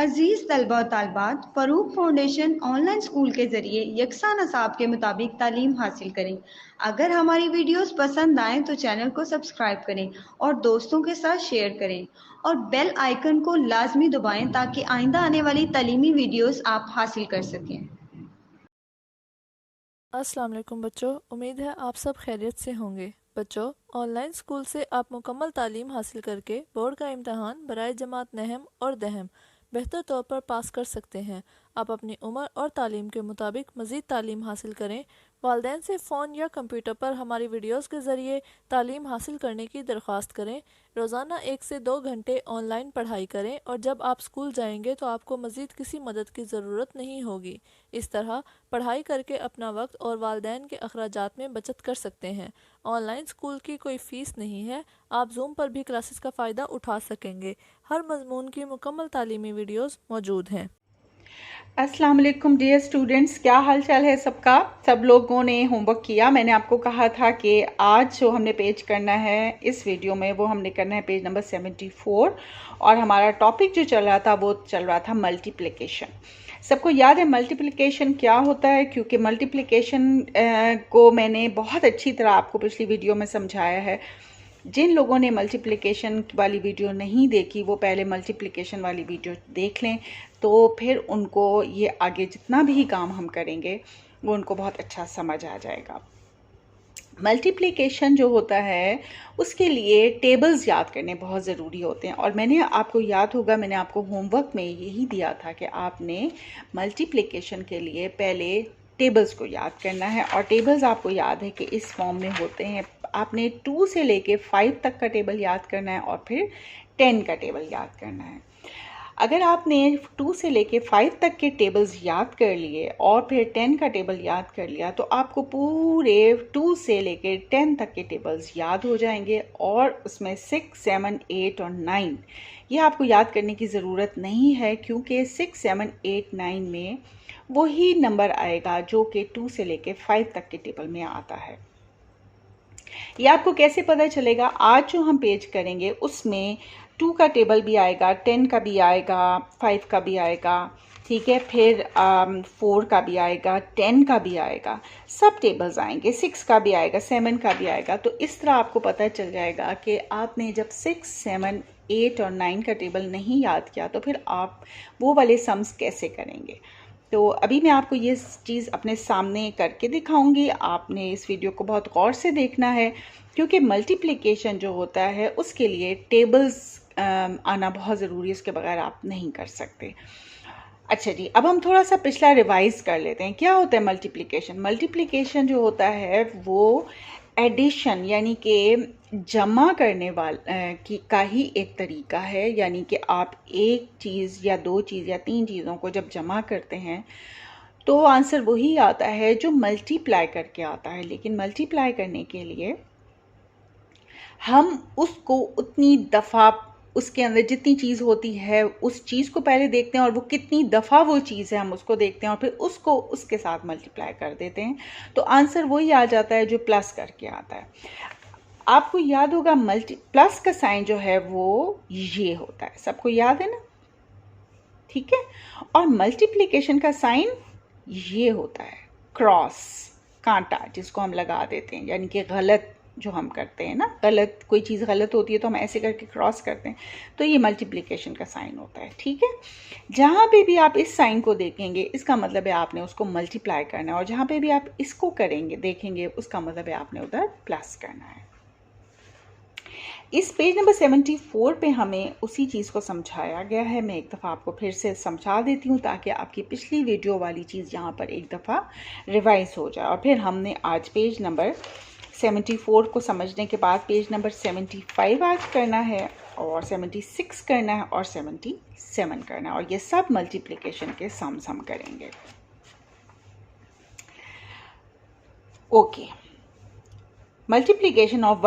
अजीज़ तलबा और तालबात, Farooq foundation online school के ज़रिए यकसा नसाब के मुताबिक तालीम हासिल करें। अगर हमारी वीडियोस पसंद आएँ तो चैनल को सब्सक्राइब करें और दोस्तों के साथ शेयर करें और बेल आइकन को लाजमी दबाएं ताकि आइंदा आने वाली तालीमी वीडियोस आप हासिल कर सकें। अस्सलाम वालेकुम बच्चों, उम्मीद है आप सब खैरियत से होंगे। बच्चों, ऑनलाइन स्कूल से आप मुकम्मल तालीम हासिल करके बोर्ड का इम्तहान बराए जमात नहम और दहम बेहतर तौर पर पास कर सकते हैं। आप अपनी उम्र और तालीम के मुताबिक मज़ीद तालीम हासिल करें। वालिदैन से फ़ोन या कंप्यूटर पर हमारी वीडियोस के ज़रिए तालीम हासिल करने की दरख्वास्त करें। रोज़ाना 1 से 2 घंटे ऑनलाइन पढ़ाई करें और जब आप स्कूल जाएंगे तो आपको मज़ीद किसी मदद की ज़रूरत नहीं होगी। इस तरह पढ़ाई करके अपना वक्त और वालिदैन के अखराजात में बचत कर सकते हैं। ऑनलाइन स्कूल की कोई फ़ीस नहीं है। आप जूम पर भी क्लासेस का फ़ायदा उठा सकेंगे। हर मजमून की मुकम्मल तालीमी वीडियोस मौजूद हैं। अस्सलाम वालेकुम डियर स्टूडेंट्स, क्या हाल चाल है सबका। सब लोगों ने होमवर्क किया। मैंने आपको कहा था कि आज जो हमने पेज करना है इस वीडियो में वो हमने करना है पेज नंबर 74 और हमारा टॉपिक जो चल रहा था वो चल रहा था मल्टीप्लिकेशन। सबको याद है मल्टीप्लिकेशन क्या होता है, क्योंकि मल्टीप्लिकेशन को मैंने बहुत अच्छी तरह आपको पिछली वीडियो में समझाया है। जिन लोगों ने मल्टीप्लिकेशन वाली वीडियो नहीं देखी वो पहले मल्टीप्लिकेशन वाली वीडियो देख लें, तो फिर उनको ये आगे जितना भी काम हम करेंगे वो उनको बहुत अच्छा समझ आ जाएगा। मल्टीप्लिकेशन जो होता है उसके लिए टेबल्स याद करने बहुत ज़रूरी होते हैं और मैंने आपको याद होगा, मैंने आपको होमवर्क में यही दिया था कि आपने मल्टीप्लिकेशन के लिए पहले टेबल्स को याद करना है और टेबल्स आपको याद है कि इस फॉर्म में होते हैं। आपने 2 से लेके 5 तक का टेबल याद करना है और फिर 10 का टेबल याद करना है। अगर आपने 2 से लेके 5 तक के टेबल्स याद कर लिए और फिर 10 का टेबल याद कर लिया तो आपको पूरे 2 से लेके 10 तक के टेबल्स याद हो जाएंगे और उसमें 6, 7, 8 और 9 ये आपको याद करने की ज़रूरत नहीं है, क्योंकि 6, 7, 8, 9 में वही नंबर आएगा जो कि 2 से लेके 5 तक के टेबल में आता है। ये आपको कैसे पता चलेगा? आज जो हम पेज करेंगे उसमें 2 का टेबल भी आएगा, 10 का भी आएगा, 5 का भी आएगा, ठीक है, फिर 4 का भी आएगा, 10 का भी आएगा, सब टेबल्स आएंगे, 6 का भी आएगा, 7 का भी आएगा। तो इस तरह आपको पता चल जाएगा कि आपने जब 6, 7, 8 और 9 का टेबल नहीं याद किया तो फिर आप वो वाले सम्स कैसे करेंगे। तो अभी मैं आपको ये चीज़ अपने सामने करके दिखाऊंगी। आपने इस वीडियो को बहुत गौर से देखना है, क्योंकि मल्टीप्लिकेशन जो होता है उसके लिए टेबल्स आना बहुत ज़रूरी है, उसके बगैर आप नहीं कर सकते। अच्छा जी, अब हम थोड़ा सा पिछला रिवाइज कर लेते हैं। क्या होता है मल्टीप्लिकेशन? मल्टीप्लिकेशन जो होता है वो एडिशन यानी कि जमा करने की का ही एक तरीका है। यानी कि आप एक चीज़ या 2 चीज़ या 3 चीज़ों को जब जमा करते हैं तो आंसर वही आता है जो मल्टीप्लाई करके आता है। लेकिन मल्टीप्लाई करने के लिए हम उसको उतनी दफ़ा, उसके अंदर जितनी चीज़ होती है उस चीज़ को पहले देखते हैं और वो कितनी दफ़ा वो चीज़ है हम उसको देखते हैं और फिर उसको उसके साथ मल्टीप्लाई कर देते हैं, तो आंसर वही आ जाता है जो प्लस करके आता है। आपको याद होगा प्लस का साइन जो है वो ये होता है, सबको याद है ना, ठीक है। और मल्टीप्लिकेशन का साइन ये होता है, क्रॉस, कांटा जिसको हम लगा देते हैं, यानी कि गलत जो हम करते हैं ना, गलत कोई चीज़ गलत होती है तो हम ऐसे करके क्रॉस करते हैं, तो ये मल्टीप्लिकेशन का साइन होता है, ठीक है। जहाँ पे भी आप इस साइन को देखेंगे इसका मतलब है आपने उसको मल्टीप्लाई करना है और जहाँ पे भी आप इसको करेंगे देखेंगे उसका मतलब है आपने उधर प्लस करना है। इस पेज नंबर 74 पे हमें उसी चीज़ को समझाया गया है। मैं एक दफ़ा आपको फिर से समझा देती हूँ ताकि आपकी पिछली वीडियो वाली चीज़ यहाँ पर एक दफ़ा रिवाइज हो जाए। और फिर हमने आज पेज नंबर 74 को समझने के बाद पेज नंबर 75 आज करना है और 76 करना है और 77 करना है और ये सब मल्टीप्लिकेशन के सम्स हम करेंगे। Okay, multiplication of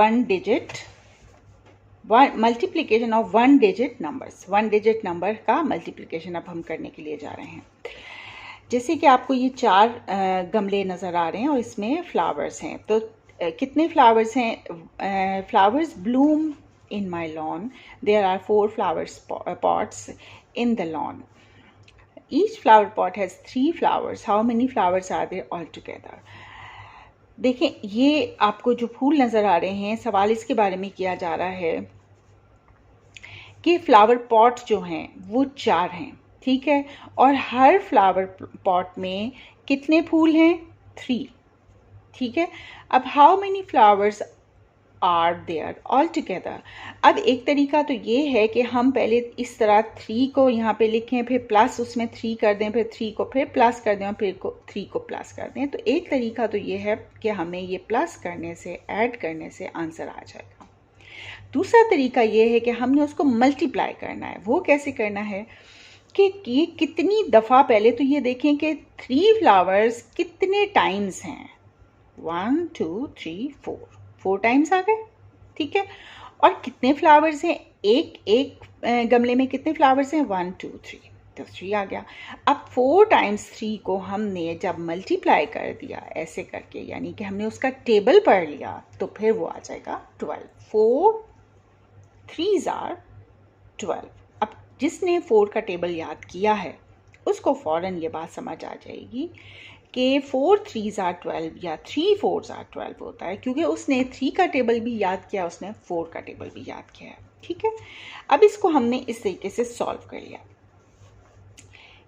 multiplication of 1 digit numbers. 1 digit number का मल्टीप्लिकेशन अब हम करने के लिए जा रहे हैं। जैसे कि आपको ये 4 गमले नज़र आ रहे हैं और इसमें फ्लावर्स हैं, तो कितने फ्लावर्स हैं? Flowers bloom in my lawn, there are 4 flowers pots in the lawn. Each flower pot has 3 flowers. How many flowers are there all together? देखें, ये आपको जो फूल नज़र आ रहे हैं, सवाल इसके बारे में किया जा रहा है कि फ्लावर पॉट जो हैं वो 4 हैं, ठीक है, और हर फ्लावर पॉट में कितने फूल हैं? 3, ठीक है। अब how many flowers are there all together? अब एक तरीका तो ये है कि हम पहले इस तरह 3 को यहाँ पे लिखें, फिर प्लस उसमें 3 कर दें, फिर 3 को फिर प्लस कर दें और फिर 3 को प्लस कर दें। तो एक तरीका तो ये है कि हमें ये प्लस करने से, ऐड करने से आंसर आ जाएगा। दूसरा तरीका ये है कि हमने उसको मल्टीप्लाई करना है। वो कैसे करना है कि ये कितनी दफ़ा, पहले तो ये देखें कि 3 फ्लावर्स कितने टाइम्स हैं। 1 2 3 4 टाइम्स आ गए, ठीक है। और कितने फ्लावर्स हैं? एक गमले में कितने फ्लावर्स हैं? 1 2 3, तो 3 आ गया। अब 4 टाइम्स 3 को हमने जब मल्टीप्लाई कर दिया ऐसे करके, यानी कि हमने उसका टेबल पढ़ लिया, तो फिर वो आ जाएगा 12। 4 3s are 12। अब जिसने 4 का टेबल याद किया है उसको फ़ौरन ये बात समझ आ जाएगी कि 4 3s are 12 या 3 4s are 12 होता है, क्योंकि उसने 3 का टेबल भी याद किया, उसने 4 का टेबल भी याद किया है, ठीक है। अब इसको हमने इस तरीके से सॉल्व कर लिया।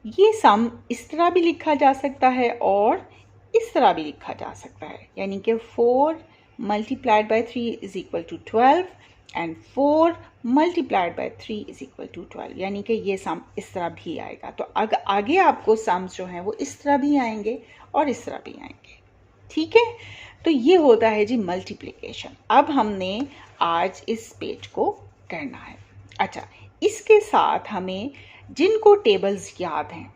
ये सम इस तरह भी लिखा जा सकता है और इस तरह भी लिखा जा सकता है, यानी कि 4 multiplied by 3 is equal to 12 and 4 multiplied by 3 is equal to 12, यानी कि ये सम इस तरह भी आएगा। तो आगे आपको सम्स जो हैं वो इस तरह भी आएंगे और इस तरह भी आएंगे, ठीक है। तो ये होता है जी मल्टीप्लिकेशन। अब हमने आज इस पेज को करना है। अच्छा, इसके साथ हमें जिनको टेबल्स याद हैं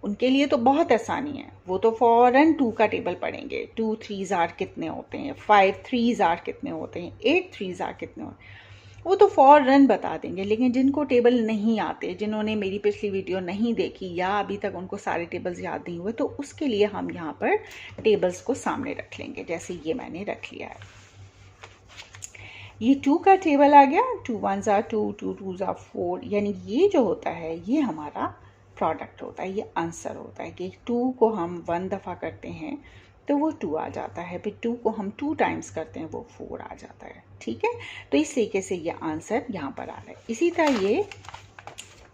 उनके लिए तो बहुत आसानी है, वो तो फ़ौरन 2 का टेबल पढ़ेंगे। 2 3s are कितने होते हैं, 5 3s are कितने होते हैं, 8 3s are कितने होते हैं, वो तो फ़ौरन बता देंगे। लेकिन जिनको टेबल नहीं आते, जिन्होंने मेरी पिछली वीडियो नहीं देखी या अभी तक उनको सारे टेबल्स याद नहीं हुए, तो उसके लिए हम यहाँ पर टेबल्स को सामने रख लेंगे। जैसे ये मैंने रख लिया है, ये 2 का टेबल आ गया। 2 1s are 2, 2 2s are 4, यानी ये जो होता है ये हमारा प्रोडक्ट होता है, ये आंसर होता है कि 2 को हम 1 दफ़ा करते हैं तो वो 2 आ जाता है, फिर 2 को हम 2 टाइम्स करते हैं वो 4 आ जाता है, ठीक है। तो इस तरीके से ये आंसर यहाँ पर आ रहा है। इसी तरह ये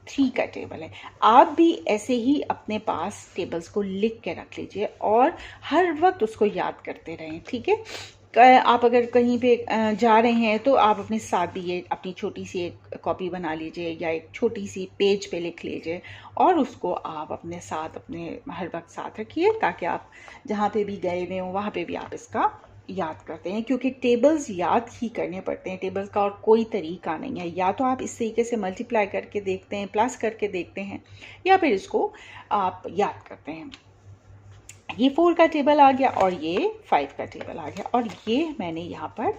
3 का टेबल है। आप भी ऐसे ही अपने पास टेबल्स को लिख के रख लीजिए और हर वक्त उसको याद करते रहें, ठीक है। आप अगर कहीं पे जा रहे हैं तो आप अपने साथ भी ये अपनी छोटी सी एक कॉपी बना लीजिए या एक छोटी सी पेज पे लिख लीजिए और उसको आप अपने साथ, अपने हर वक्त साथ रखिए, ताकि आप जहाँ पे भी गए हुए हों वहाँ पे भी आप इसका याद करते हैं। क्योंकि टेबल्स याद ही करने पड़ते हैं, टेबल्स का और कोई तरीका नहीं है। या तो आप इस तरीके से मल्टीप्लाई करके देखते हैं, प्लस करके देखते हैं, या फिर इसको आप याद करते हैं। ये 4 का टेबल आ गया और ये 5 का टेबल आ गया और ये मैंने यहाँ पर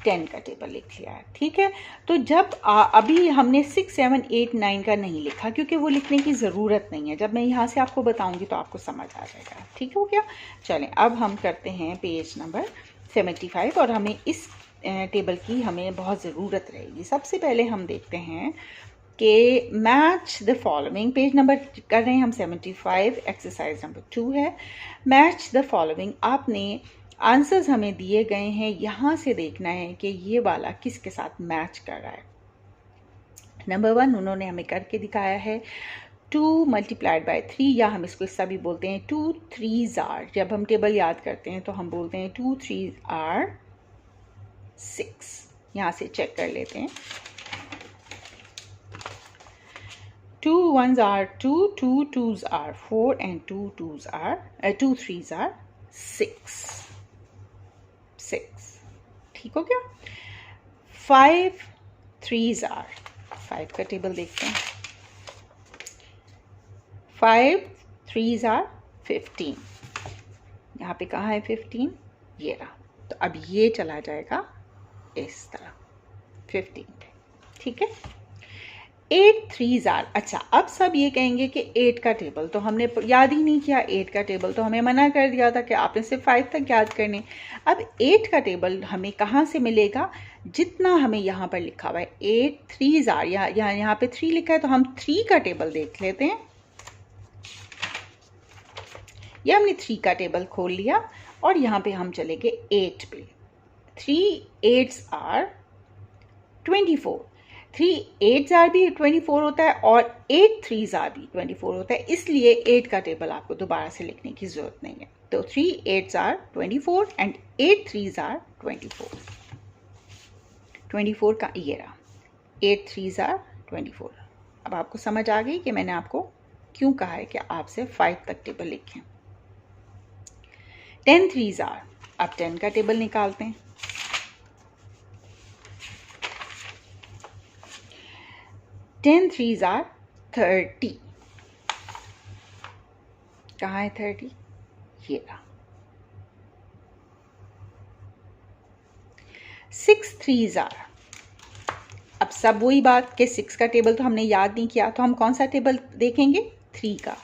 10 का टेबल लिख लिया है, ठीक है। तो जब अभी हमने 6 7 8 9 का नहीं लिखा क्योंकि वो लिखने की ज़रूरत नहीं है। जब मैं यहाँ से आपको बताऊँगी तो आपको समझ आ जाएगा, ठीक हो गया। चलें, अब हम करते हैं पेज नंबर 75 और हमें इस टेबल की हमें बहुत ज़रूरत रहेगी। सबसे पहले हम देखते हैं कि match the following, page number कर रहे हैं हम 75, एक्सरसाइज नंबर 2 है। मैच द फॉलोइंग, आपने आंसर्स हमें दिए गए हैं, यहाँ से देखना है कि ये वाला किसके साथ मैच कर रहा है। नंबर 1 उन्होंने हमें करके दिखाया है 2 multiplied by 3, या हम इसको इसका भी बोलते हैं 2 3s are। जब हम टेबल याद करते हैं तो हम बोलते हैं 2 3s are 6। यहाँ से चेक कर लेते हैं। 2 1s are 2, 2 2s are 4 and 2 3s are 6। ठीक हो गया। 5 3s are, 5 का टेबल देखते हैं। 5 3s are 15। यहाँ पे कहाँ है 15? ये रहा। तो अब ये चला जाएगा इस तरह 15 पे, ठीक है। 8 3s are। अच्छा, अब सब ये कहेंगे कि 8 का टेबल तो हमने याद ही नहीं किया, 8 का टेबल तो हमें मना कर दिया था कि आपने सिर्फ 5 तक याद करने। अब 8 का टेबल हमें कहाँ से मिलेगा? जितना हमें यहाँ पर लिखा हुआ है 8 3s are, यहाँ पे 3 लिखा है तो हम 3 का टेबल देख लेते हैं। ये हमने 3 का टेबल खोल लिया और यहाँ पे हम चलेंगे 8 पे। 3 8s are 24। 3 8s are भी 24 होता है और 8 3s are भी 24 होता है, इसलिए 8 का टेबल आपको दोबारा से लिखने की जरूरत नहीं है। तो 3 8s are 24 and 8 3s are 24। 24 का ये रहा, 8 3s are 24। अब आपको समझ आ गई कि मैंने आपको क्यों कहा है कि आपसे 5 तक टेबल लिखें। 10 3s are, अब 10 का टेबल निकालते हैं। 10 3s are 30। कहाँ है 30? ये रहा। 6 3s are, अब सब वही बात कि 6 का टेबल तो हमने याद नहीं किया, तो हम कौन सा टेबल देखेंगे? 3 का।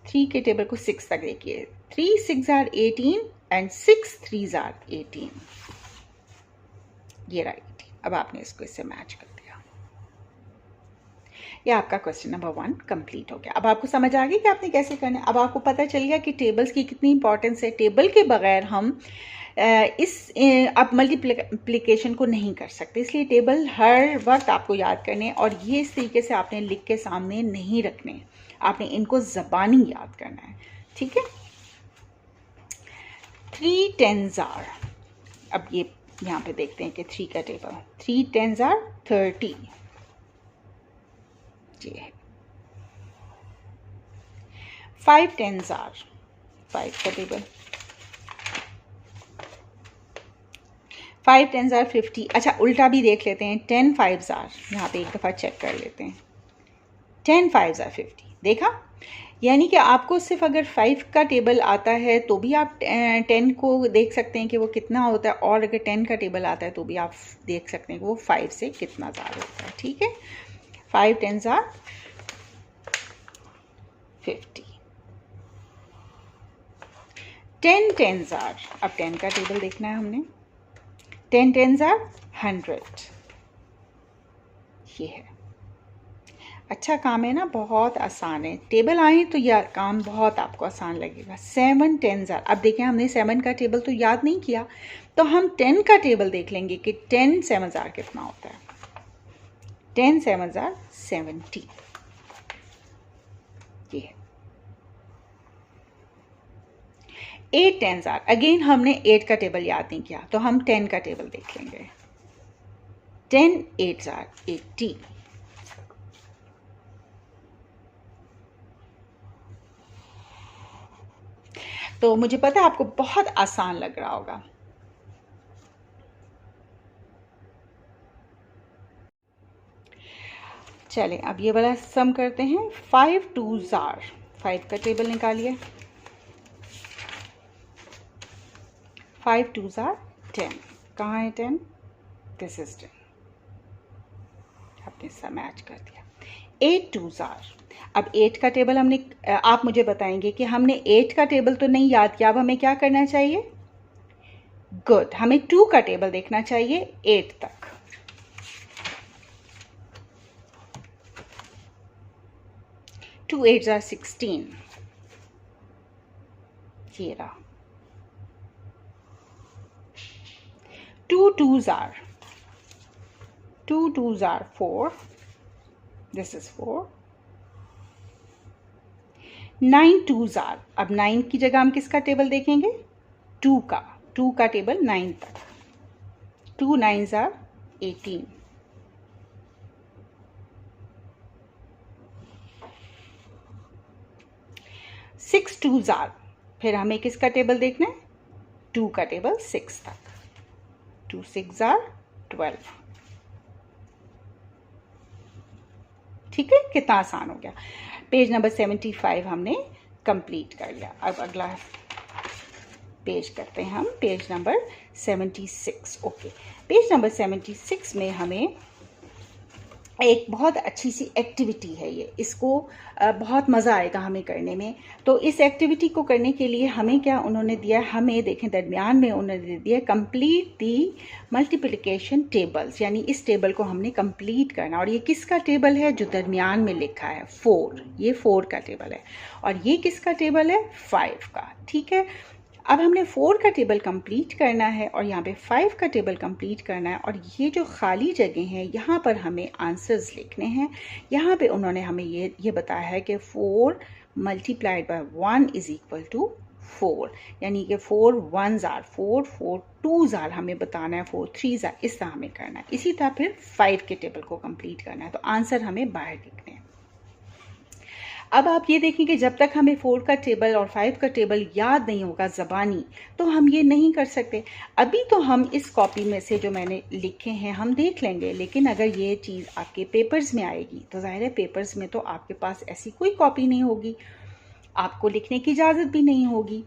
3 के टेबल को 6 तक देखिए। 3 6 are 18 एंड 6 3s are 18। ये रहा 18। अब आपने इसको इससे मैच कर दिया। ये आपका क्वेश्चन नंबर 1 कंप्लीट हो गया। अब आपको समझ आ गई कि आपने कैसे करना है। अब आपको पता चल गया कि टेबल्स की कितनी इंपॉर्टेंस है। टेबल के बगैर हम आप मल्टीप्लिकेशन को नहीं कर सकते, इसलिए टेबल हर वक्त आपको याद करने और ये इस तरीके से आपने लिख के सामने नहीं रखने, आपने इनको ज़बानी याद करना है, ठीक है। 3 10s are, अब ये यहाँ पे देखते हैं कि 3 का टेबल। 3 10s are 30। जी है। 5 10s are, 5 का टेबल। 5 10s are 50। अच्छा, उल्टा भी देख लेते हैं। 10 5s are, यहाँ पे एक दफ़ा चेक कर लेते हैं। 10 5s are 50। देखा, यानी कि आपको सिर्फ अगर 5 का टेबल आता है तो भी आप 10 को देख सकते हैं कि वो कितना होता है, और अगर 10 का टेबल आता है तो भी आप देख सकते हैं कि वो 5 से कितना ज़्यादा होता है, ठीक है। 5 10s are 50। 10 10s are, अब 10 का टेबल देखना है हमने। 10 10s are 100। ये है। अच्छा काम है ना, बहुत आसान है। टेबल आए तो यह काम बहुत आपको आसान लगेगा। 7 10s are, अब देखें हमने 7 का टेबल तो याद नहीं किया, तो हम 10 का टेबल देख लेंगे कि 10 7s are कितना होता है। 10 7s are 70। ये है। 8 10s are, अगेन हमने 8 का टेबल याद नहीं किया, तो हम 10 का टेबल देख लेंगे। 10 8s are 80। तो मुझे पता है आपको बहुत आसान लग रहा होगा। चलें, अब ये वाला सम करते हैं। 5 2s are, 5 का टेबल निकालिए। 5 2s are 10। कहाँ है 10? This is 10। आपने सब मैच कर दिया। 8 2s are, अब 8 का टेबल हमने, आप मुझे बताएंगे कि हमने 8 का टेबल तो नहीं याद किया, अब हमें क्या करना चाहिए? गुड, हमें 2 का टेबल देखना चाहिए 8 तक। 2 8s are 16। ये रहा। 2 2s are, 2 2s are 4। This is 4। 9 2s are, अब 9 की जगह हम किसका टेबल देखेंगे? 2 का। 2 का टेबल 9 तक। 2 9s are 18। 6 2s are, फिर हमें किसका टेबल देखना है? 2 का टेबल 6 तक। 2 6s are 12। ठीक है, कितना आसान हो गया। पेज नंबर 75 हमने कंप्लीट कर लिया। अब अगला पेज करते हैं हम, page number 76। Okay, page number 76 में हमें एक बहुत अच्छी सी एक्टिविटी है ये, इसको बहुत मज़ा आएगा हमें करने में। तो इस एक्टिविटी को करने के लिए हमें क्या उन्होंने दिया, हमें देखें दरमियान में उन्होंने दिया कंप्लीट दी मल्टीप्लिकेशन टेबल्स, यानी इस टेबल को हमने कंप्लीट करना। और ये किसका टेबल है, जो दरमियान में लिखा है 4, ये 4 का टेबल है। और ये किसका टेबल है, 5 का। ठीक है, अब हमने 4 का टेबल कंप्लीट करना है और यहाँ पे 5 का टेबल कंप्लीट करना है। और ये जो खाली जगह हैं यहाँ पर हमें आंसर्स लिखने हैं। यहाँ पे उन्होंने हमें ये बताया है कि 4 multiplied by 1 is equal to 4, यानी कि 4 1s आर 4, 4 2s आर हमें बताना है, 4 3s आर, इस तरह हमें करना है। इसी तरह फिर 5 के टेबल को कंप्लीट करना है, तो आंसर हमें बाहर लिखने हैं। अब आप ये देखें कि जब तक हमें 4 का टेबल और 5 का टेबल याद नहीं होगा ज़बानी, तो हम ये नहीं कर सकते। अभी तो हम इस कॉपी में से जो मैंने लिखे हैं हम देख लेंगे, लेकिन अगर ये चीज़ आपके पेपर्स में आएगी तो ज़ाहिर है पेपर्स में तो आपके पास ऐसी कोई कॉपी नहीं होगी, आपको लिखने की इजाज़त भी नहीं होगी।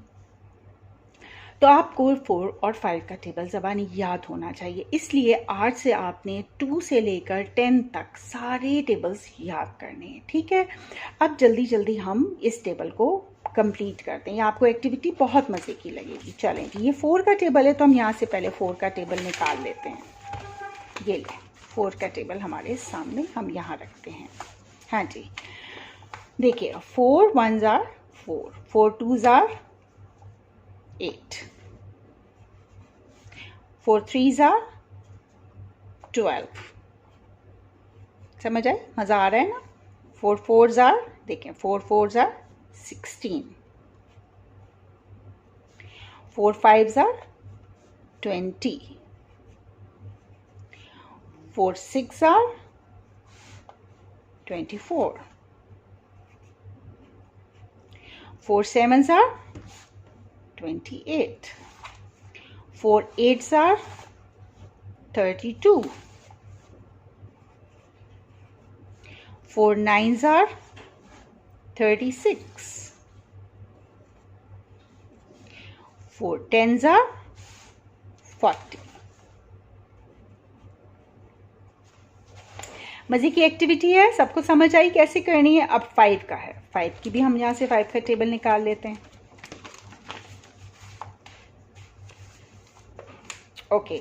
तो आपको 4 और 5 का टेबल ज़बानी याद होना चाहिए। इसलिए आज से आपने 2 से लेकर 10 तक सारे टेबल्स याद करने हैं। ठीक है, अब जल्दी जल्दी हम इस टेबल को कंप्लीट करते हैं। ये आपको एक्टिविटी बहुत मज़े की लगेगी। चलें जी, ये 4 का टेबल है तो हम यहाँ से पहले 4 का टेबल निकाल लेते हैं। ये ले 4 का टेबल हमारे सामने हम यहाँ रखते हैं। हाँ जी, देखिए 4 1s are 4, 4 2s are 8, 4 3s are 12। समझ आए, मज़ा आ रहा है ना। 4 4s आर, देखें 4 4s are 16, 4 5s are 20, 4 6s are 24, 4 7s are 28, 4 8s are 32, 4 9s are 36, 4 10s are 40। मज़े की एक्टिविटी है, सबको समझ आई कैसे करनी है। अब 5 का है, 5 की भी हम यहाँ से 5 का टेबल निकाल लेते हैं। Okay,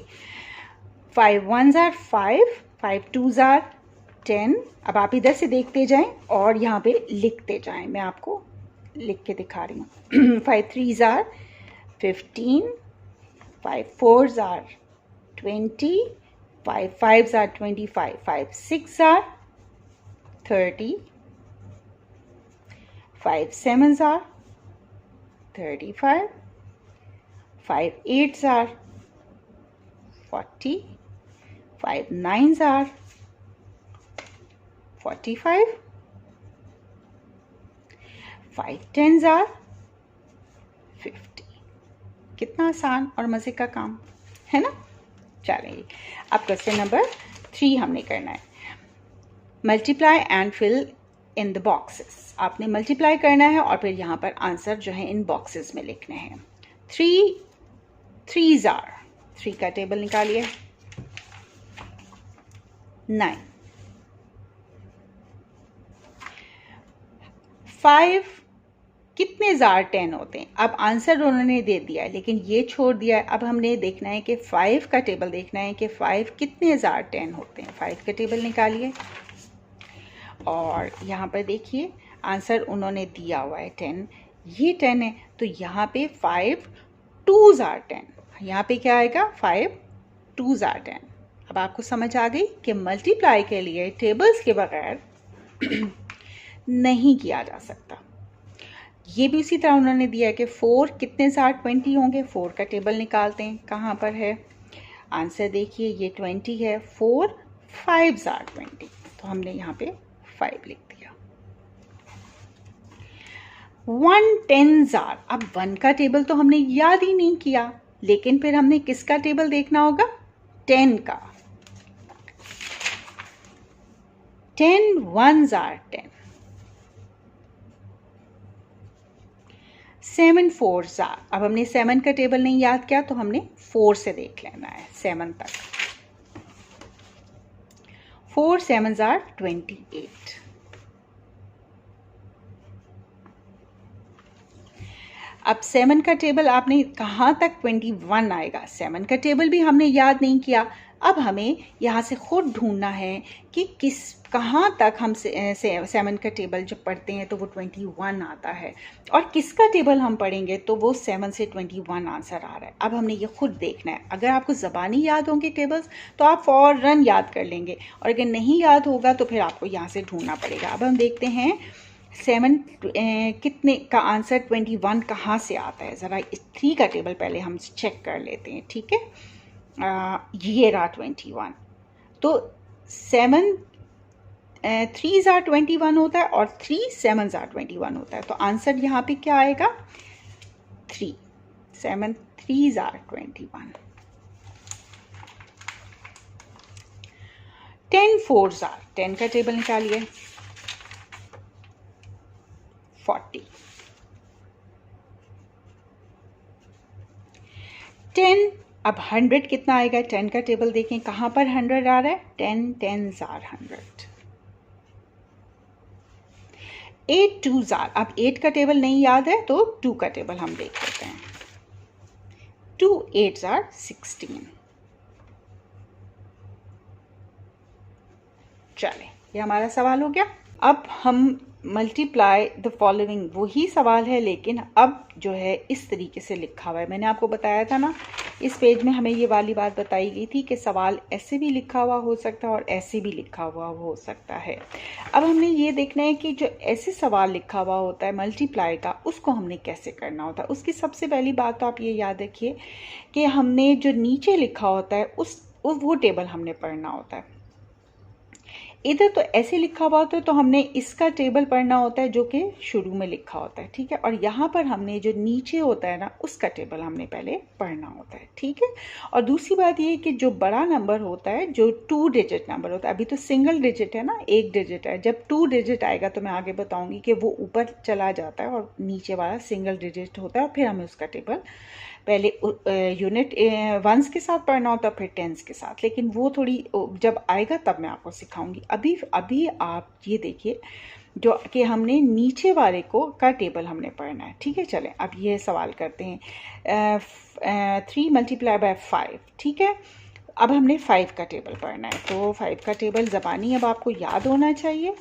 5 1s are 5, 5 2s are 10। अब आप इधर से देखते जाएं और यहाँ पे लिखते जाएं, मैं आपको लिख के दिखा रही हूँ। 5 3s are 15, 5 4s are 20, 5 5s are 25, 5 6s are 30, 5 7s are 35, 5 8s are 40, 5 9s are 45, 5 10s are 50। कितना आसान और मज़े का काम है ना। चलिए, अब क्वेश्चन नंबर 3 हमने करना है। Multiply and fill in the boxes. आपने मल्टीप्लाई करना है और फिर यहाँ पर आंसर जो है इन बॉक्सेस में लिखने हैं। 3 3s are, 3 का टेबल निकालिए। 9, 5 कितने जार 10 होते हैं। अब आंसर उन्होंने दे दिया है लेकिन ये छोड़ दिया है। अब हमने देखना है कि 5 का टेबल देखना है कि 5 कितने जार 10 होते हैं। 5 का टेबल निकालिए और यहाँ पर देखिए आंसर उन्होंने दिया हुआ है 10, ये 10 है तो यहाँ पे 5 2s आर 10, यहाँ पे क्या आएगा 5 2s आर 10। अब आपको समझ आ गई कि मल्टीप्लाई के लिए टेबल्स के बगैर नहीं किया जा सकता। ये भी उसी तरह उन्होंने दिया है कि 4 कितने जार 20 होंगे। 4 का टेबल निकालते हैं, कहाँ पर है आंसर देखिए ये 20 है। 4 5 जार 20 तो हमने यहाँ पे 5 लिख दिया। 1 10 जार, अब 1 का टेबल तो हमने याद ही नहीं किया लेकिन फिर हमने किसका टेबल देखना होगा 10 का। 10 1s are 10, 7 4s are, अब हमने 7 का टेबल नहीं याद किया तो हमने 4 से देख लेना है 7 तक। 4 7s are 28। अब 7 का टेबल आपने कहाँ तक 21 आएगा, 7 का टेबल भी हमने याद नहीं किया। अब हमें यहाँ से खुद ढूंढना है कि कहाँ तक हम 7 का टेबल जब पढ़ते हैं तो वो 21 आता है, और किसका टेबल हम पढ़ेंगे तो वो 7 से 21 आंसर आ रहा है। अब हमने ये खुद देखना है। अगर आपको ज़बानी याद होंगे टेबल्स तो आप फ़ौरन याद कर लेंगे, और अगर नहीं याद होगा तो फिर आपको यहाँ से ढूंढना पड़ेगा। अब हम देखते हैं 7 कितने का आंसर 21 कहाँ से आता है। ज़रा 3 का टेबल पहले हम चेक कर लेते हैं, ठीक है। ये रहा 21, तो 7 3s are 21 होता है और 3 7s are 21 होता है, तो आंसर यहाँ पे क्या आएगा 3। 7 3s are 21। 10 4s are, 10 का टेबल निकालिए 40। 10, अब 100 कितना आएगा, 10 का टेबल देखें कहाँ पर 100 आ रहा है, 10 10s are 100। 8 2s are, अब 8 का टेबल नहीं याद है तो 2 का टेबल हम देख लेते हैं। 2 8s are 16। चले, ये हमारा सवाल हो गया। अब हम मल्टीप्लाई द फॉलोइंग, वही सवाल है लेकिन अब जो है इस तरीके से लिखा हुआ है। मैंने आपको बताया था ना, इस पेज में हमें ये वाली बात बताई गई थी कि सवाल ऐसे भी लिखा हुआ हो सकता है और ऐसे भी लिखा हुआ हो सकता है। अब हमने ये देखना है कि जो ऐसे सवाल लिखा हुआ होता है मल्टीप्लाई का, उसको हमने कैसे करना होता है। उसकी सबसे पहली बात तो आप ये याद रखिए कि हमने जो नीचे लिखा होता है वो टेबल हमने पढ़ना होता है। इधर तो ऐसे लिखा हुआ होता है तो हमने इसका टेबल पढ़ना होता है जो कि शुरू में लिखा होता है, ठीक है। और यहाँ पर हमने जो नीचे होता है ना, उसका टेबल हमने पहले पढ़ना होता है, ठीक है। और दूसरी बात ये कि जो बड़ा नंबर होता है, जो 2 डिजिट नंबर होता है, अभी तो सिंगल डिजिट है ना, 1 डिजिट है। जब 2 डिजिट आएगा तो मैं आगे बताऊंगी कि वो ऊपर चला जाता है और नीचे वाला सिंगल डिजिट होता है, और फिर हमें उसका टेबल पहले यूनिट 1s के साथ पढ़ना होता है, फिर 10s के साथ, लेकिन वो थोड़ी जब आएगा तब मैं आपको सिखाऊंगी। अभी आप ये देखिए जो कि हमने नीचे वाले का टेबल हमने पढ़ना है, ठीक है। चलें अब ये सवाल करते हैं। 3 × 5, ठीक है। अब हमने 5 का टेबल पढ़ना है, तो 5 का टेबल ज़बानी अब आपको याद होना चाहिए।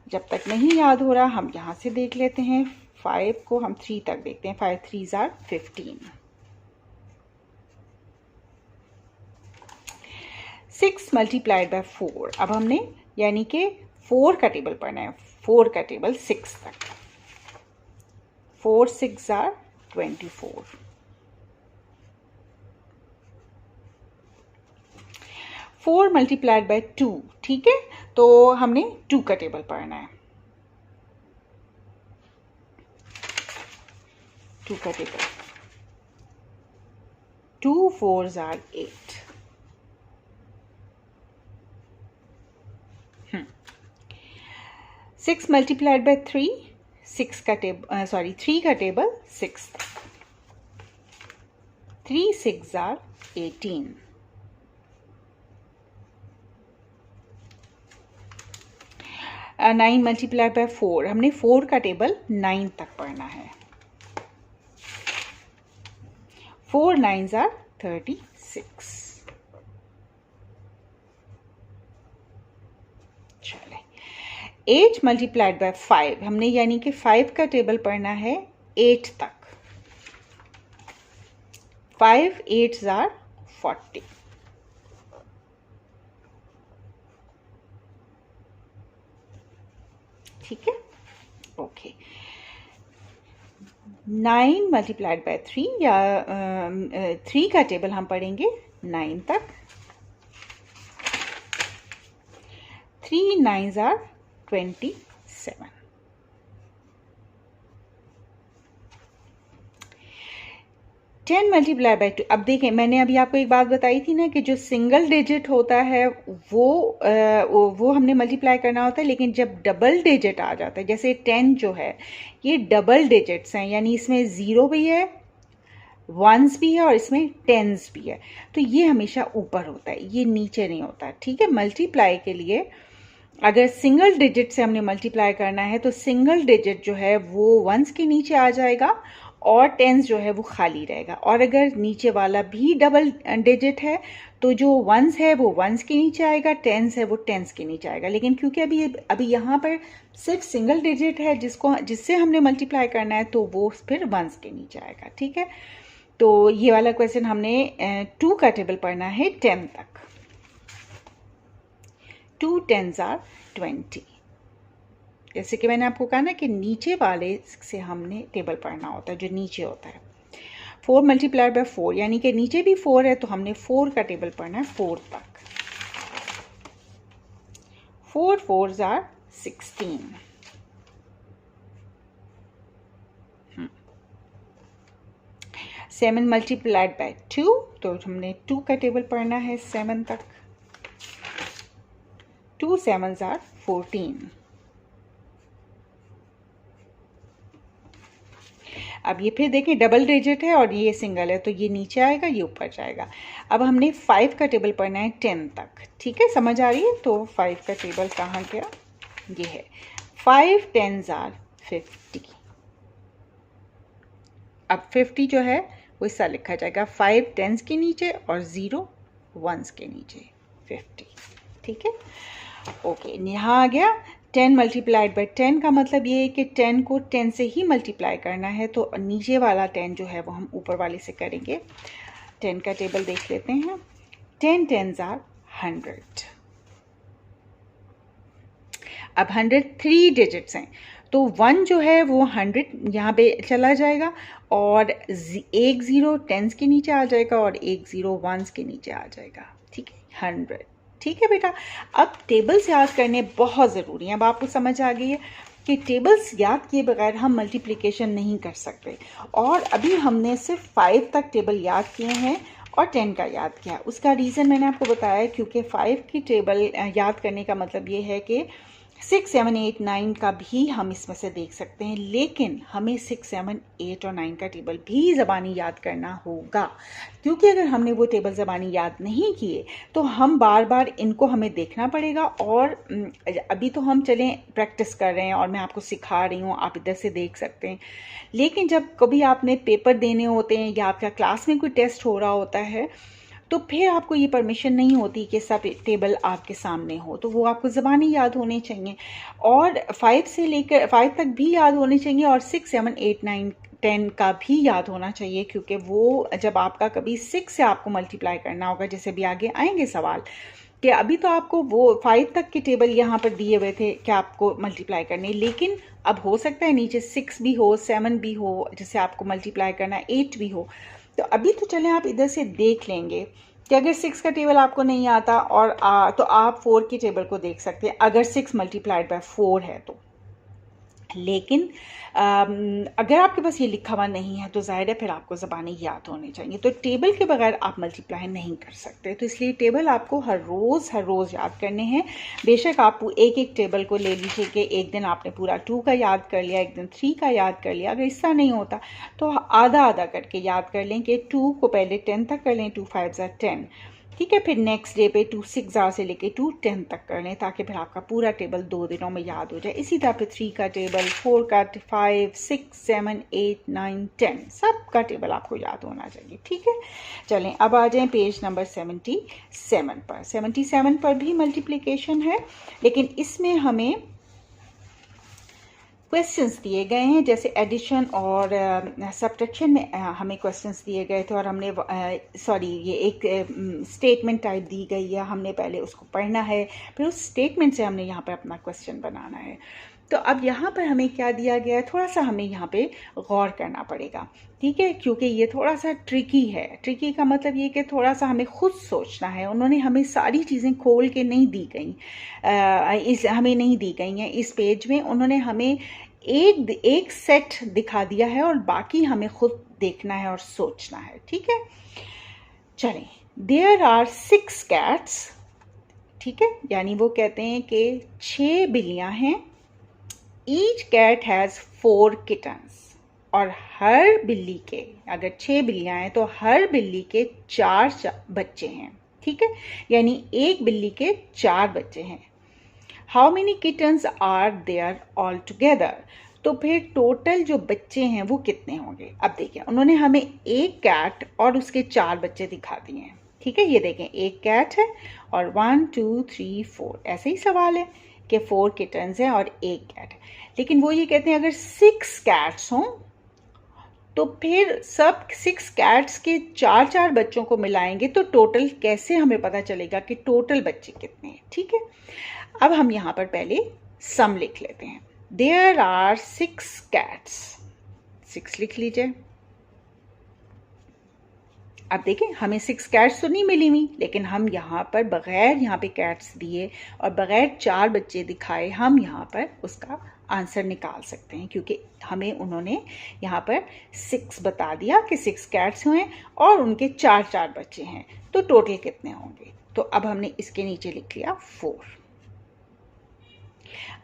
जब तक नहीं याद हो रहा हम यहाँ से देख लेते हैं। 5 को हम 3 तक देखते हैं। 5 3s are 15। 6 × 4, अब हमने यानी कि 4 का टेबल पढ़ना है। 4 का टेबल 6 तक। 4 6s are 24। 4 × 2, ठीक है, तो हमने 2 का टेबल पढ़ना है। 2 का टेबल 2 4s are 8। 6 × 3, 6 का टेबल 3 का टेबल 6। 3 6s are 18। 9 × 4, हमने 4 का टेबल 9 तक पढ़ना है। 4 9s are 36। चले, 8 × 5, हमने यानी कि 5 का टेबल पढ़ना है 8 तक। 5 8s are 40। ठीक है, ओके। 9 × 3, या 3 का टेबल हम पढ़ेंगे 9 तक। 3 9s are 27। 10 multiply by 2। अब देखें, मैंने अभी आपको एक बात बताई थी ना कि जो सिंगल डिजिट होता है वो हमने मल्टीप्लाई करना होता है, लेकिन जब डबल डिजिट आ जाता है, जैसे 10 जो है ये डबल डिजिट्स हैं, यानी इसमें 0 भी है, वंस भी है और इसमें टेंस भी है, तो ये हमेशा ऊपर होता है, ये नीचे नहीं होता। ठीक है, मल्टीप्लाई के लिए अगर सिंगल डिजिट से हमने मल्टीप्लाई करना है तो सिंगल डिजिट जो है वो वंस के नीचे आ जाएगा और टेंस जो है वो खाली रहेगा। और अगर नीचे वाला भी डबल डिजिट है तो जो वंस है वो वंस के नीचे आएगा, टेंस है वो टेंस के नीचे आएगा। लेकिन क्योंकि अभी यहाँ पर सिर्फ सिंगल डिजिट है जिससे हमने मल्टीप्लाई करना है, तो वो फिर वंस के नीचे आएगा। ठीक है, तो ये वाला क्वेश्चन हमने 2 का टेबल पढ़ना है 10 तक। 2 10s are 20। जैसे कि मैंने आपको कहा ना कि नीचे वाले से हमने टेबल पढ़ना होता है, जो नीचे होता है। 4 मल्टीप्लाई बाय 4, यानी कि नीचे भी 4 है तो हमने 4 का टेबल पढ़ना है 4 तक। 4 4s are 16। 7 मल्टीप्लाइड बाय 2, तो हमने 2 का टेबल पढ़ना है 7 तक। 2 7s are 14। अब ये फिर देखें डबल डिजिट है और ये सिंगल है, तो ये नीचे आएगा, ये ऊपर जाएगा। अब हमने 5 का टेबल पढ़ना है 10 तक। ठीक है, समझ आ रही है? तो 5 का टेबल कहाँ गया? ये है 5 10s are 50। अब 50 जो है वो इस तरह लिखा जाएगा, 5 10s के नीचे और 0 1s के नीचे 50। ठीक है, ओके, यहाँ आ गया 10 मल्टीप्लाइड बाई 10 का मतलब ये है कि 10 को 10 से ही मल्टीप्लाई करना है, तो नीचे वाला 10 जो है वो हम ऊपर वाले से करेंगे। 10 का टेबल देख लेते हैं। 10 10s are 100। अब 100 3 डिजिट्स हैं, तो 1 जो है वो 100 यहाँ पे चला जाएगा और एक 0 10s के नीचे आ जाएगा और एक 0 1s के नीचे आ जाएगा। ठीक है, 100। ठीक है बेटा, अब टेबल्स याद करने बहुत ज़रूरी हैं। अब आपको समझ आ गई है कि टेबल्स याद किए बगैर हम मल्टीप्लिकेशन नहीं कर सकते। और अभी हमने सिर्फ 5 तक टेबल याद किए हैं और 10 का याद किया। उसका रीज़न मैंने आपको बताया, क्योंकि 5 की टेबल याद करने का मतलब ये है कि 6 7 8 9 का भी हम इसमें से देख सकते हैं, लेकिन हमें 6 7 8 और 9 का टेबल भी ज़बानी याद करना होगा, क्योंकि अगर हमने वो टेबल ज़बानी याद नहीं किए तो हम बार बार इनको हमें देखना पड़ेगा। और अभी तो हम चलें प्रैक्टिस कर रहे हैं और मैं आपको सिखा रही हूँ, आप इधर से देख सकते हैं। लेकिन जब कभी आपने पेपर देने होते हैं या आपका क्लास में कोई टेस्ट हो रहा होता है, तो फिर आपको ये परमिशन नहीं होती कि सब टेबल आपके सामने हो, तो वो आपको ज़बानी याद होने चाहिए। और 5 से लेकर 5 तक भी याद होने चाहिए और 6 7 8 9 10 का भी याद होना चाहिए, क्योंकि वो जब आपका कभी 6 से आपको मल्टीप्लाई करना होगा, जैसे भी आगे आएंगे सवाल, कि अभी तो आपको वो 5 तक के टेबल यहाँ पर दिए हुए थे कि आपको मल्टीप्लाई करने, लेकिन अब हो सकता है नीचे 6 भी हो, 7 भी हो, जैसे आपको मल्टीप्लाई करना 8 भी हो। तो अभी तो चलें आप इधर से देख लेंगे कि अगर 6 का टेबल आपको नहीं आता और तो आप 4 की टेबल को देख सकते हैं अगर 6 मल्टीप्लाइड बाय 4 है तो। लेकिन अगर आपके पास ये लिखा हुआ नहीं है तो ज़ाहिर है फिर आपको ज़बानी याद होनी चाहिए, तो टेबल के बगैर आप मल्टीप्लाई नहीं कर सकते। तो इसलिए टेबल आपको हर रोज़ याद करने हैं। बेशक आप एक एक टेबल को ले लीजिए कि एक दिन आपने पूरा 2 का याद कर लिया, एक दिन 3 का याद कर लिया। अगर ऐसा नहीं होता तो आधा आधा करके याद कर लें कि 2 को पहले 10 तक कर लें, 2 5 10। ठीक है, फिर नेक्स्ट डे पे 2 6 से लेके 2 10 तक कर लें, ताकि फिर आपका पूरा टेबल 2 दिनों में याद हो जाए। इसी तरह फिर 3 का टेबल, 4 का, 5 6 7 8 9 10 सब का टेबल आपको याद होना चाहिए। ठीक है, चलें अब आ जाएं पेज नंबर 77 पर। 77 पर भी मल्टीप्लिकेशन है, लेकिन इसमें हमें क्वेश्चंस दिए गए हैं। जैसे एडिशन और सब्ट्रैक्शन में हमें क्वेश्चंस दिए गए थे और हमने ये एक स्टेटमेंट टाइप दी गई है, हमने पहले उसको पढ़ना है, फिर उस स्टेटमेंट से हमने यहाँ पर अपना क्वेश्चन बनाना है। तो अब यहाँ पर हमें क्या दिया गया है, थोड़ा सा हमें यहाँ पे गौर करना पड़ेगा। ठीक है, क्योंकि ये थोड़ा सा ट्रिकी है। ट्रिकी का मतलब ये कि थोड़ा सा हमें खुद सोचना है। उन्होंने हमें सारी चीज़ें खोल के नहीं दी गई, हमें नहीं दी गई हैं इस पेज में। उन्होंने हमें एक सेट दिखा दिया है और बाकी हमें खुद देखना है और सोचना है, ठीक है। चलें, देयर आर 6 कैट्स, ठीक है, यानी वो कहते हैं कि 6 बिल्लियां हैं। ईच कैट हैज़ 4 किटन्स, और हर बिल्ली के, अगर 6 बिल्लियां हैं तो हर बिल्ली के 4 बच्चे हैं, ठीक है, यानी एक बिल्ली के 4 बच्चे हैं। How many kittens are there all together, तो फिर टोटल जो बच्चे हैं वो कितने होंगे। अब देखिए, उन्होंने हमें एक कैट और उसके 4 बच्चे दिखा दिए हैं, ठीक है। ये देखें, एक कैट है और 1 2 3 4, ऐसे ही सवाल है कि 4 किटन्स हैं और एक कैट है। लेकिन वो ये कहते हैं अगर 6 कैट्स हों तो फिर सब 6 कैट्स के 4 बच्चों को मिलाएंगे तो टोटल कैसे हमें पता चलेगा कि टोटल बच्चे कितने हैं, ठीक है। अब हम यहाँ पर पहले सम लिख लेते हैं। देयर आर 6 कैट्स, 6 लिख लीजिए। अब देखें, हमें 6 कैट्स तो नहीं मिली हुई, लेकिन हम यहाँ पर बगैर यहाँ पे कैट्स दिए और बगैर 4 बच्चे दिखाए हम यहाँ पर उसका आंसर निकाल सकते हैं, क्योंकि हमें उन्होंने यहाँ पर 6 बता दिया कि 6 कैट्स हैं और उनके 4 बच्चे हैं, तो टोटल कितने होंगे। तो अब हमने इसके नीचे लिख लिया 4।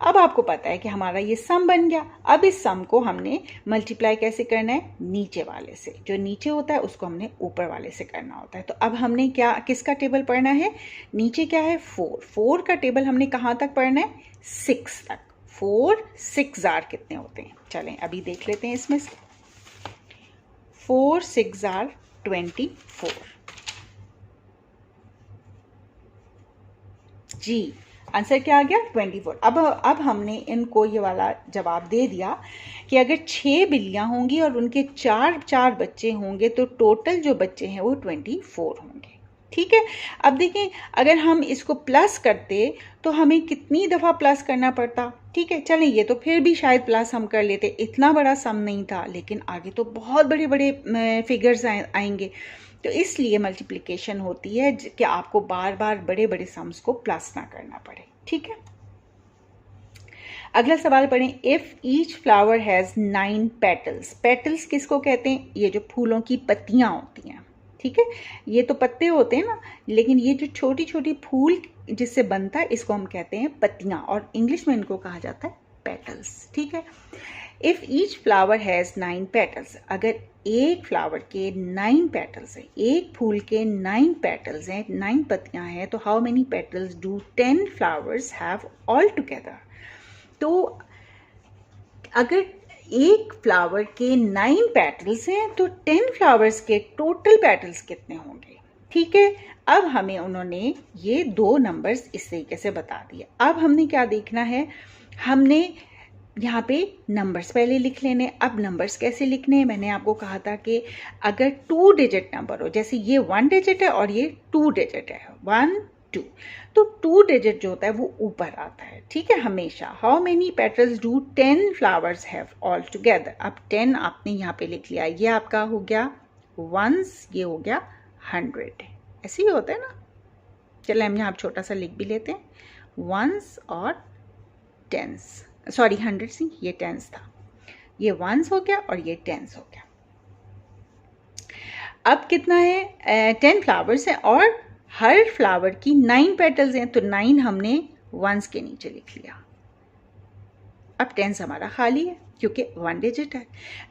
अब आपको पता है कि हमारा ये सम बन गया। अब इस सम को हमने मल्टीप्लाई कैसे करना है, नीचे वाले से, जो नीचे होता है उसको हमने ऊपर वाले से करना होता है। तो अब हमने किसका टेबल पढ़ना है, नीचे क्या है 4 का टेबल हमने कहाँ तक पढ़ना है, 6 तक। 4 6 जार कितने होते हैं, चलें अभी देख लेते हैं इसमें से। 4 6 जार 24, जी आंसर क्या आ गया 24। अब हमने इनको ये वाला जवाब दे दिया कि अगर 6 बिल्लियां होंगी और उनके 4 बच्चे होंगे तो टोटल जो बच्चे हैं वो 24 होंगे, ठीक है। अब देखें, अगर हम इसको प्लस करते तो हमें कितनी दफ़ा प्लस करना पड़ता, ठीक है। चलें, ये तो फिर भी शायद प्लस हम कर लेते, इतना बड़ा सम नहीं था, लेकिन आगे तो बहुत बड़े बड़े फिगर्स आएंगे, तो इसलिए मल्टीप्लिकेशन होती है कि आपको बार बार बड़े बड़े सम्स को प्लस ना करना पड़े, ठीक है। अगला सवाल पढ़ें। If each flower has 9 petals, petals किसको कहते हैं, ये जो फूलों की पत्तियां होती हैं, ठीक है। ये तो पत्ते होते हैं ना, लेकिन ये जो छोटी छोटी फूल जिससे बनता है इसको हम कहते हैं पत्तियां, और इंग्लिश में इनको कहा जाता है पेटल्स, ठीक है। If each flower has 9 petals, अगर एक फ्लावर के 9 पेटल्स हैं, एक फूल के 9 पेटल्स हैं, 9 पत्तियां हैं, तो how many petals do 10 flowers have all together. तो अगर एक फ्लावर के 9 पेटल्स हैं तो 10 फ्लावर्स के टोटल पेटल्स कितने होंगे, ठीक है। अब हमें उन्होंने ये 2 नंबर्स इस तरीके से बता दिए। अब हमने क्या देखना है, हमने यहाँ पे नंबर्स पहले लिख लेने। अब नंबर्स कैसे लिखने हैं, मैंने आपको कहा था कि अगर 2 डिजिट नंबर हो, जैसे ये 1 डिजिट है और ये 2 डिजिट है, 1 2, तो 2 डिजिट जो होता है वो ऊपर आता है, ठीक है, हमेशा। How many petals do 10 flowers have all together. अब 10 आपने यहाँ पे लिख लिया, ये आपका हो गया 1s, ये हो गया 100, ऐसे ही होता है ना। चलिए हम यहाँ छोटा सा लिख भी लेते हैं, 1s और 10s, सॉरी 100 से ये 10s था, ये 1s हो गया और ये 10s हो गया। अब कितना है, 10 फ्लावर्स हैं और हर फ्लावर की 9 पेटल्स हैं, तो 9 हमने 1s के नीचे लिख लिया। अब 10s हमारा खाली है क्योंकि 1 डिजिट है।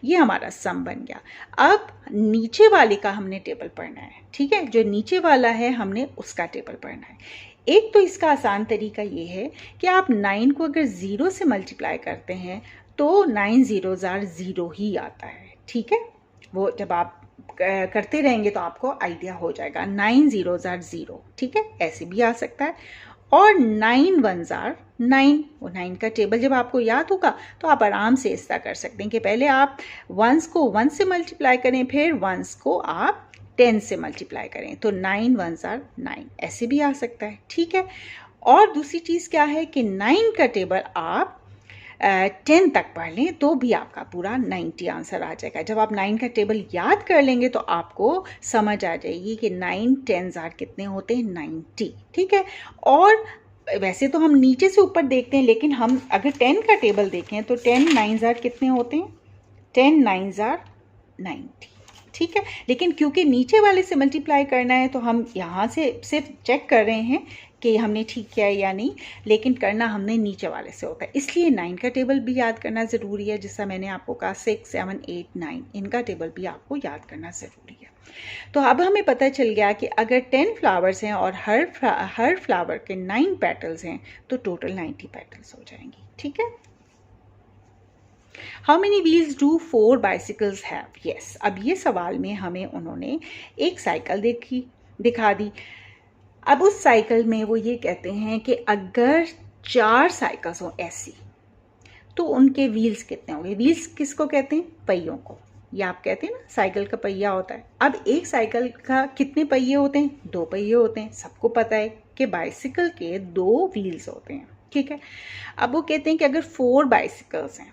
ये हमारा सम बन गया। अब नीचे वाले का हमने टेबल पढ़ना है, ठीक है, जो नीचे वाला है हमने उसका टेबल पढ़ना है। एक तो इसका आसान तरीका ये है कि आप 9 को अगर 0 से मल्टीप्लाई करते हैं तो 9 zeros are 0 ही आता है, ठीक है। वो जब आप करते रहेंगे तो आपको आइडिया हो जाएगा। 9 zeros are 0, ठीक है, ऐसे भी आ सकता है। और 9 1s are 9, वो 9 का टेबल जब आपको याद होगा तो आप आराम से इस तरह कर सकते हैं कि पहले आप 1s को 1 से मल्टीप्लाई करें, फिर 1s को आप 10 से मल्टीप्लाई करें, तो 9 1s are 9, ऐसे भी आ सकता है, ठीक है। और दूसरी चीज़ क्या है कि 9 का टेबल आप 10 तक पढ़ लें तो भी आपका पूरा 90 आंसर आ जाएगा। जब आप 9 का टेबल याद कर लेंगे तो आपको समझ आ जाएगी कि 9 10s are कितने होते हैं, 90, ठीक है। और वैसे तो हम नीचे से ऊपर देखते हैं, लेकिन हम अगर 10 का टेबल देखें तो 10 9s आर कितने होते हैं? 10 9s आर 90, ठीक है। लेकिन क्योंकि नीचे वाले से मल्टीप्लाई करना है तो हम यहाँ से सिर्फ चेक कर रहे हैं कि हमने ठीक किया है या नहीं, लेकिन करना हमने नीचे वाले से होता है। इसलिए 9 का टेबल भी याद करना ज़रूरी है, जैसा मैंने आपको कहा 6 7 8 9 इनका टेबल भी आपको याद करना ज़रूरी है। तो अब हमें पता चल गया कि अगर 10 फ्लावर्स हैं और हर फ्लावर के 9 पेटल्स हैं तो टोटल 90 पेटल्स हो जाएंगी, ठीक है। How many wheels do 4 bicycles have? Yes, अब ये सवाल में हमें उन्होंने एक साइकिल दिखा दी। अब उस साइकिल में वो ये कहते हैं कि अगर 4 साइकिल्स हो ऐसी तो उनके व्हील्स कितने होंगे? व्हील्स किसको कहते हैं? पहियों को। ये आप कहते हैं ना साइकिल का पहिया होता है। अब एक साइकिल का कितने पहिए होते हैं? 2 पहिए होते हैं। सबको पता है कि बाइसिकल के 2 व्हील्स होते हैं, ठीक है। अब वो कहते हैं कि अगर 4 बाइसिकल्स हैं,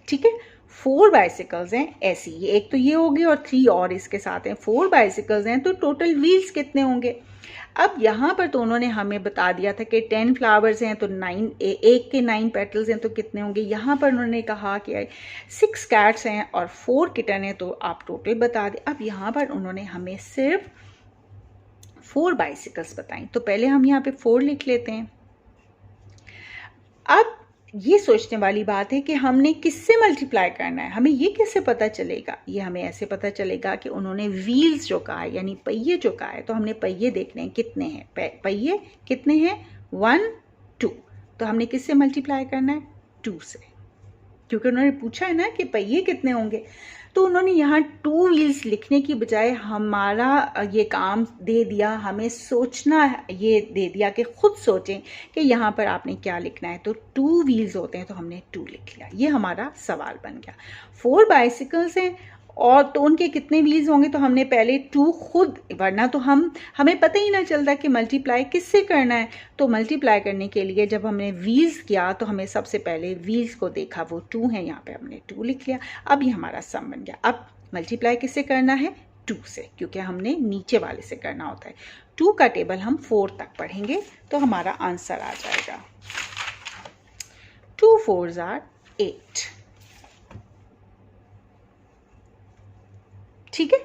ठीक है, 4 बाइसिकल्स हैं ऐसी, ये एक तो ये होगी और 3 और इसके साथ हैं, 4 बाइसिकल्स हैं तो टोटल व्हील्स कितने होंगे? अब यहाँ पर तो उन्होंने हमें बता दिया था कि 10 फ्लावर्स हैं तो 9 एक के 9 पेटल्स हैं तो कितने होंगे। यहाँ पर उन्होंने कहा कि 6 कैट्स हैं और 4 किटन हैं तो आप टोटल बता दें। अब यहाँ पर उन्होंने हमें सिर्फ 4 बाइसिकल्स बताई, तो पहले हम यहाँ पे 4 लिख लेते हैं। अब ये सोचने वाली बात है कि हमने किससे मल्टीप्लाई करना है, हमें ये कैसे पता चलेगा? ये हमें ऐसे पता चलेगा कि उन्होंने व्हील्स जो कहा है यानी पहिए जो कहा है, तो हमने पहिए देखने हैं कितने हैं, पहिए कितने हैं? 1 2, तो हमने किससे मल्टीप्लाई करना है? 2 से, क्योंकि उन्होंने पूछा है ना कि पहिए कितने होंगे। तो उन्होंने यहाँ 2 व्हील्स लिखने की बजाय हमारा ये काम दे दिया, हमें सोचना ये दे दिया कि खुद सोचें कि यहाँ पर आपने क्या लिखना है। तो 2 व्हील्स होते हैं तो हमने 2 लिख लिया, ये हमारा सवाल बन गया। 4 बाइसिकल्स हैं और तो उनके कितने व्हील्स होंगे? तो हमने पहले 2 खुद, वरना तो हमें पता ही ना चलता कि मल्टीप्लाई किससे करना है। तो मल्टीप्लाई करने के लिए जब हमने व्हील्स किया तो हमें सबसे पहले व्हील्स को देखा, वो 2 हैं, यहाँ पे हमने 2 लिख लिया। अब ये हमारा सम बन गया। अब मल्टीप्लाई किससे करना है? 2 से, क्योंकि हमने नीचे वाले से करना होता है। 2 का टेबल हम 4 तक पढ़ेंगे तो हमारा आंसर आ जाएगा 2 4s are 8, ठीक है।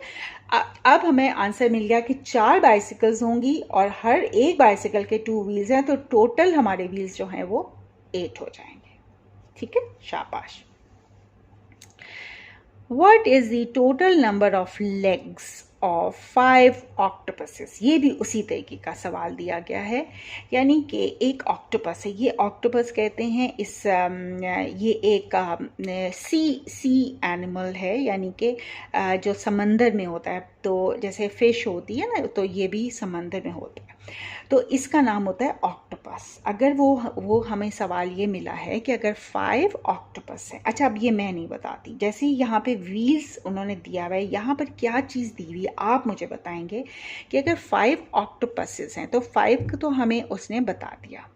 अब हमें आंसर मिल गया कि 4 बाइसिकल्स होंगी और हर एक बाइसिकल के 2 व्हील्स हैं, तो टोटल हमारे व्हील्स जो हैं वो 8 हो जाएंगे, ठीक है, शाबाश। What is the total number of legs of 5 octopuses? ये भी उसी तरीके का सवाल दिया गया है, यानी कि एक ऑक्टोपस है, ये ऑक्टोपस कहते हैं ये एक सी एनिमल है, यानी कि जो समंदर में होता है। तो जैसे फिश होती है ना, तो ये भी समंदर में होता है, तो इसका नाम होता है ऑक्टोपस। अगर वो हमें सवाल ये मिला है कि अगर 5 ऑक्टोपस है, अच्छा अब ये मैं नहीं बताती, जैसे यहाँ पे व्हील्स उन्होंने दिया हुआ है, यहाँ पर क्या चीज़ दी हुई है आप मुझे बताएंगे कि अगर 5 ऑक्टोपसेस हैं तो 5 तो हमें उसने बता दिया,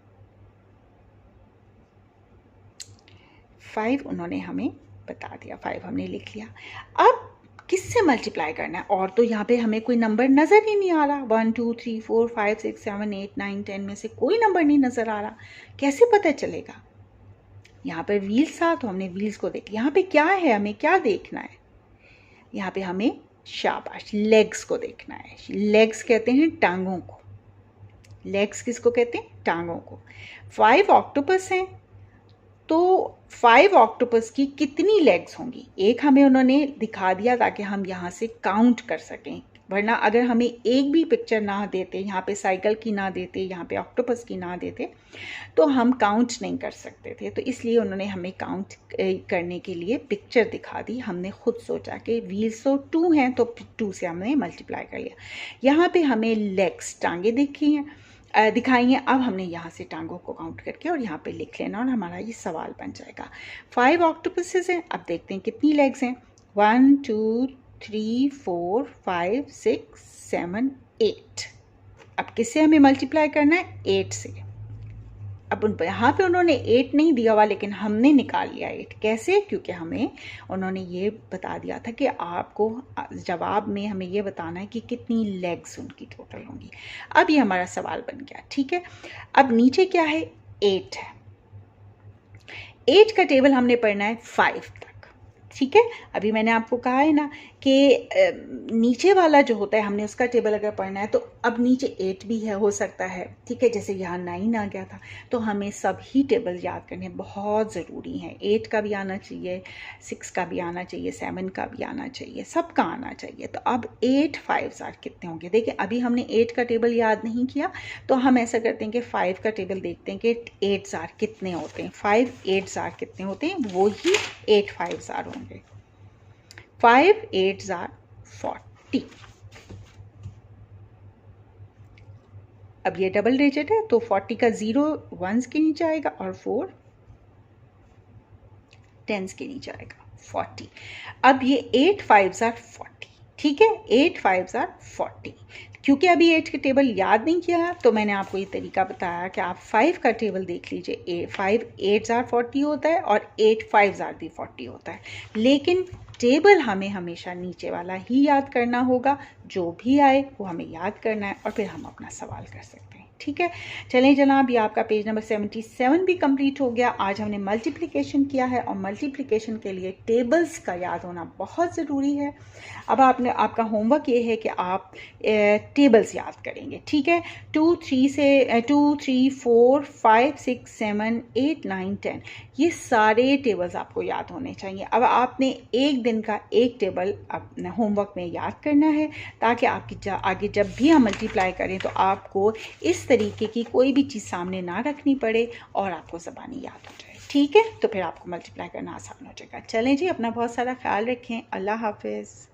5 उन्होंने हमें बता दिया, 5 हमने लिख लिया। अब किससे मल्टीप्लाई करना है? और तो यहाँ पे हमें कोई नंबर नज़र ही नहीं आ रहा, 1 2 3 4 5 6 7 8 9 10 में से कोई नंबर नहीं नज़र आ रहा, कैसे पता चलेगा? यहाँ पर व्हील्स था तो हमने व्हील्स को देख, यहाँ पे क्या है, हमें क्या देखना है? यहाँ पे हमें शाबाश लेग्स को देखना है। लेग्स कहते हैं टांगों को, लेग्स किसको कहते हैं? टांगों को। 5 ऑक्टोपस हैं तो 5 ऑक्टोपस की कितनी लेग्स होंगी? एक हमें उन्होंने दिखा दिया ताकि हम यहाँ से काउंट कर सकें, वरना अगर हमें एक भी पिक्चर ना देते, यहाँ पे साइकिल की ना देते, यहाँ पे ऑक्टोपस की ना देते, तो हम काउंट नहीं कर सकते थे। तो इसलिए उन्होंने हमें काउंट करने के लिए पिक्चर दिखा दी। हमने खुद सोचा कि व्हील्स तो 2 हैं तो 2 से हमने मल्टीप्लाई कर लिया। यहाँ पे हमें लेग्स टांगे दिखाई हैं। अब हमने यहाँ से टांगों को काउंट करके और यहाँ पे लिख लेना और हमारा ये सवाल बन जाएगा। 5 ऑक्टोपसेस हैं, अब देखते हैं कितनी लेग्स हैं। 1 2 3 4 5 6 7 8। अब किससे हमें मल्टीप्लाई करना है? 8 से। अब यहाँ पे उन्होंने 8 नहीं दिया हुआ, लेकिन हमने निकाल लिया 8। कैसे? क्योंकि हमें उन्होंने ये बता दिया था कि आपको जवाब में हमें ये बताना है कि कितनी लेग्स उनकी टोटल होंगी। अब ये हमारा सवाल बन गया, ठीक है। अब नीचे क्या है? 8 है। 8 का टेबल हमने पढ़ना है 5 तक, ठीक है। अभी मैंने आपको कहा है ना कि नीचे वाला जो होता है हमने उसका टेबल अगर पढ़ना है तो अब नीचे 8 भी है, हो सकता है, ठीक है। जैसे यहाँ 9 आ गया था, तो हमें सभी टेबल याद करने बहुत ज़रूरी हैं। 8 का भी आना चाहिए, 6 का भी आना चाहिए, 7 का भी आना चाहिए, सबका आना चाहिए। तो अब 8 5 कितने होंगे? देखिए अभी हमने 8 का टेबल याद नहीं किया, तो हम ऐसा करते हैं कि 5 का टेबल देखते हैं कि 8 कितने होते हैं। 5 8 कितने होते हैं? वो ही 8 5 होंगे। 5 8 40। अब ये डबल डिजिट है तो 40 का 0 1s के नीचे आएगा और 4 10s के नीचे आएगा, 40। अब ये 8 5 40, ठीक है। 8 5 40। क्योंकि अभी 8 के टेबल याद नहीं किया तो मैंने आपको ये तरीका बताया कि आप 5 का टेबल देख लीजिए। 5 8 40 होता है और 8 5 भी 40 होता है, लेकिन टेबल हमें हमेशा नीचे वाला ही याद करना होगा। जो भी आए वो हमें याद करना है और फिर हम अपना सवाल कर सकते हैं, ठीक है। चलें जनाब, ये आपका पेज नंबर 77 भी कंप्लीट हो गया। आज हमने मल्टीप्लिकेशन किया है और मल्टीप्लिकेशन के लिए टेबल्स का याद होना बहुत ज़रूरी है। अब आपका होमवर्क ये है कि आप टेबल्स याद करेंगे, ठीक है। 2 3 4 5 6 7 8 9 10 ये सारे टेबल्स आपको याद होने चाहिए। अब आपने एक दिन का एक टेबल अपने होमवर्क में याद करना है, ताकि आपकी आगे जब भी हम मल्टीप्लाई करें तो आपको इस तरीके की कोई भी चीज़ सामने ना रखनी पड़े और आपको ज़बानी याद हो जाए, ठीक है। तो फिर आपको मल्टीप्लाई करना आसान हो जाएगा। चलें जी, अपना बहुत सारा ख्याल रखें। अल्लाह हाफिज़।